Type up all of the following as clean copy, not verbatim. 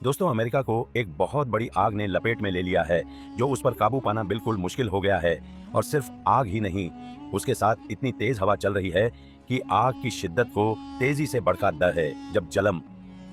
दोस्तों, अमेरिका को एक बहुत बड़ी आग ने लपेट में ले लिया है, जो उस पर काबू पाना बिल्कुल मुश्किल हो गया है। और सिर्फ आग ही नहीं, उसके साथ इतनी तेज हवा चल रही है कि आग की शिद्दत को तेजी से बढ़ता डर है। जब जलम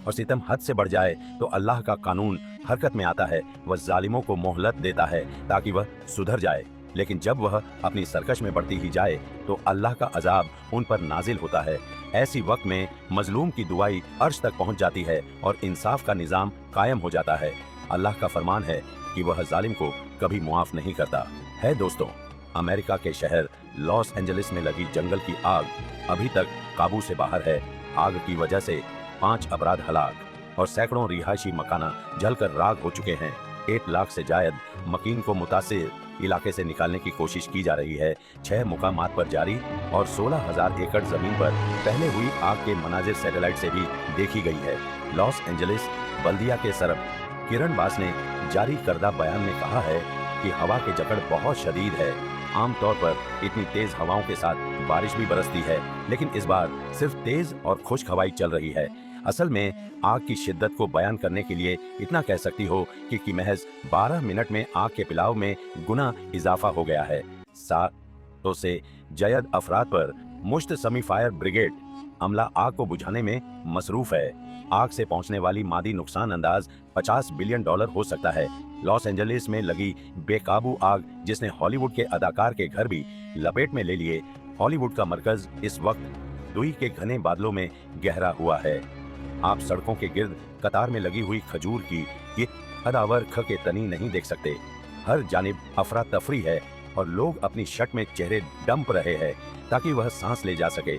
और सितम हद से बढ़ जाए तो अल्लाह का कानून हरकत में आता है। वह जालिमों को मोहलत देता है ताकि वह सुधर जाए, लेकिन जब वह अपनी सरकश में बढ़ती ही जाए तो अल्लाह का अजाब उन पर नाजिल होता है। ऐसी वक्त में मजलूम की दुआई अर्श तक पहुंच जाती है और इंसाफ का निजाम कायम हो जाता है। अल्लाह का फरमान है कि वह जालिम को कभी मुआफ नहीं करता है। दोस्तों, अमेरिका के शहर लॉस एंजलिस में लगी जंगल की आग अभी तक काबू से बाहर है। आग की वजह से 5 अपराध हलाक और सैकड़ों रिहायशी मकाना जलकर राख हो चुके हैं। 1 लाख से जायद मकीन को मुतासिर इलाके से निकालने की कोशिश की जा रही है। 6 मुकामात पर जारी और 16,000 एकड़ जमीन पर पहले हुई आग के मनाजिर सैटेलाइट से भी देखी गई है। लॉस एंजलिस बल्दिया के सरब किरण बास ने जारी करदा बयान में कहा है कि हवा की जकड़ बहुत शदीद है। आमतौर पर इतनी तेज हवाओं के साथ बारिश भी बरसती है, लेकिन इस बार सिर्फ तेज और खुश्क हवाई चल रही है। असल में आग की शिद्दत को बयान करने के लिए इतना कह सकती हो कि महज 12 मिनट में आग के पिलाव में गुना इजाफा हो गया है। सातों से जयद अफराद पर मुश्तसमी फायर ब्रिगेड अमला आग को बुझाने में मसरूफ है। आग से पहुंचने वाली मादी नुकसान अंदाज $50 बिलियन हो सकता है। लॉस एंजलिस में लगी बेकाबू आग, जिसने हॉलीवुड के अदाकार के घर भी लपेट में ले लिए। हॉलीवुड का मरकज इस वक्त दुई के घने बादलों में गहरा हुआ है। आप सड़कों के गिर्द कतार में लगी हुई खजूर की ये अदावर ख के तनी नहीं देख सकते। हर जानिब अफरा तफरी है और लोग अपनी शर्ट में चेहरे डंप रहे हैं ताकि वह सांस ले जा सके।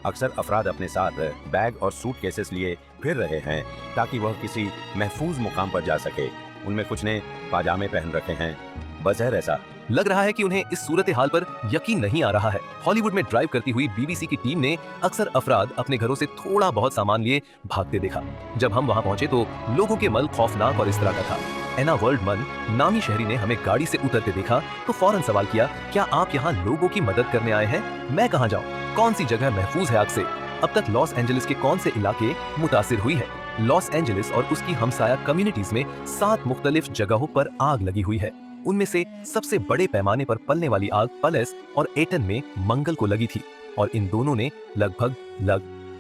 अक्सर अफराद अपने साथ बैग और सूटकेसेस लिए फिर रहे हैं ताकि वह किसी महफूज मुकाम पर जा सके। उनमें कुछ ने पाजामे पहन रखे हैं। बज़हर ऐसा लग रहा है कि उन्हें इस सूरत हाल पर यकीन नहीं आ रहा है। हॉलीवुड में ड्राइव करती हुई बीबीसी की टीम ने अक्सर अफराद अपने घरों से थोड़ा बहुत सामान लिए भागते देखा। जब हम वहां पहुंचे तो लोगों के मल खौफनाक और इस तरह का था। एना वर्ल्डमन नामी शहरी ने हमें गाड़ी से उतरते देखा तो फौरन सवाल किया, क्या आप यहाँ लोगों की मदद करने आए हैं? मैं कहाँ जाऊँ? कौन सी जगह महफूज है आग से? अब तक लॉस एंजलिस के कौन से इलाके मुतासिर हुई है? लॉस एंजलिस और उसकी हमसाया कम्युनिटीज में 7 मुख्तलिफ जगहों पर आग लगी हुई है। उनमें से सबसे बड़े पैमाने पर पलने वाली आग पलेस और एटन में मंगल को लगी थी और इन दोनों ने लगभग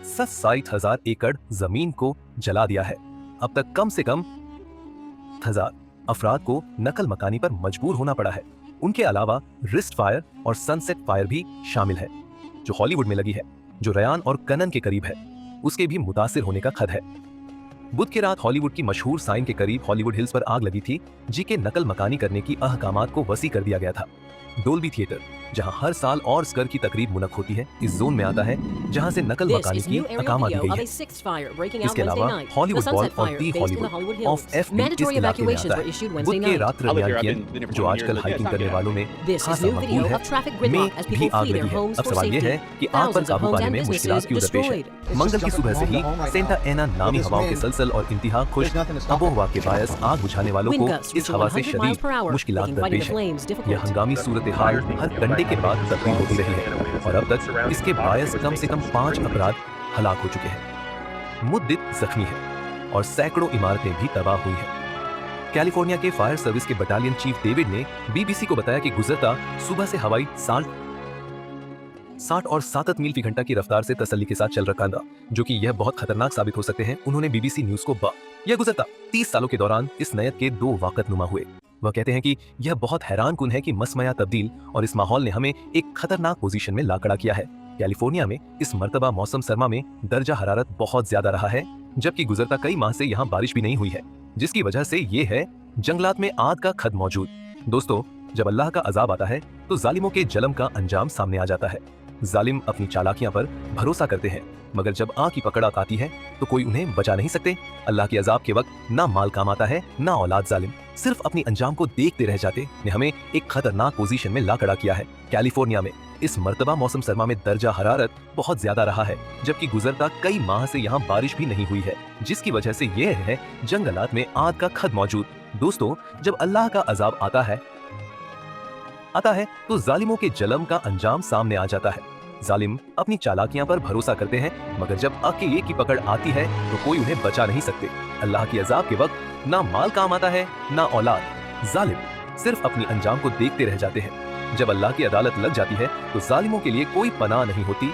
60,000 एकड़ जमीन को जला दिया है। अब तक कम से कम 1000 अफराद को नकल मकानी पर मजबूर होना पड़ा है। उनके अलावा रिस्ट फायर और सनसेट फायर भी शामिल है जो हॉलीवुड में लगी है, जो रयान और कनन के करीब है। उसके भी मुतासिर होने का खद है। बुध की रात हॉलीवुड की मशहूर साइन के करीब हॉलीवुड हिल्स पर आग लगी थी, जिसके नकल मकानी करने की अहकामात को वसी कर दिया गया था। डोल्बी थिएटर, जहां हर साल और स्कर की तकरीब मुनक होती है, इस जोन में आता है जहां से नकल मकानी की अहकामात दी गई है। इसके अलावा हॉलीवुड बॉल और दी हॉलीवुड ऑफ एफ इस इलाके में आता है। बुध के रात रवियान जो आजकल हाइकिंग करने वालों में खासा मकबूल है, में भी आग लगी है। अब सवाल यह है कि आग पर काबू पाने में मुश्किलात क्यों दरपेश है। मंगल की सुबह से ही सेंटा एना नामी हवाओं के सलसल और इंतहा खुश्क आबोहवा के बायस आग बुझाने वालों को इस हवा से शदीद मुश्किलात दरपेश है। यह हंगामी सूरत हाल हर घंटे के बाद तब्दील होती रही है और अब तक इसके बायस कम से कम 5 अपराध हलाक हो चुके हैं, मुद्दित जख्मी है और सैकड़ों इमारतें भी तबाह हुई हैं। कैलिफोर्निया के फायर सर्विस के बटालियन चीफ डेविड ने बीबीसी को बताया कि गुजरता सुबह से हवाई 60 और 67 मील फी घंटा की रफ्तार से तसल्ली के साथ चल रखा था, जो कि यह बहुत खतरनाक साबित हो सकते हैं। उन्होंने बीबीसी न्यूज को यह गुजरता 30 सालों के दौरान इस नयत के 2 वाकत नुमा हुए। वह कहते हैं कि यह बहुत हैरान कुन है कि मसमया तब्दील और इस माहौल ने हमें एक खतरनाक पोजीशन में ला खड़ा किया है। कैलिफोर्निया में इस मर्तबा मौसम सरमा में दर्जा हरारत बहुत ज्यादा रहा है, जबकि गुजरता कई माह से यहाँ बारिश भी नहीं हुई है, जिसकी वजह से ये है जंगलात में आग का खद मौजूद। दोस्तों, जब अल्लाह का अजाब आता है तो जालिमों के जलम का अंजाम सामने आ जाता है। जालिम अपनी चालाकियां पर भरोसा करते हैं, मगर जब आग की पकड़ आती है तो कोई उन्हें बचा नहीं सकते। अल्लाह के अजाब के वक्त ना माल काम आता है, ना औलाद। जालिम सिर्फ अपनी अंजाम को देखते रह जाते ने हमें एक खतरनाक पोजीशन में ला खड़ा किया है। कैलिफोर्निया में इस मर्तबा मौसम सरमा में दर्जा हरारत बहुत ज्यादा रहा है, जबकि गुजरता कई माह से यहाँ बारिश भी नहीं हुई है, जिसकी वजह से यह है जंगलात में आग का खद मौजूद। दोस्तों, जब अल्लाह का अजाब आता है तो जालिमों के जलम का अंजाम सामने आ जाता है। जालिम अपनी चालाकियां पर भरोसा करते हैं, मगर जब अकेले की पकड़ आती है तो कोई उन्हें बचा नहीं सकते। अल्लाह की अजाब के वक्त ना माल काम आता है ना औलाद। जालिम सिर्फ अपनी अंजाम को देखते रह जाते हैं। जब अल्लाह की अदालत लग जाती है तो जालिमों के लिए कोई पनाह नहीं होती,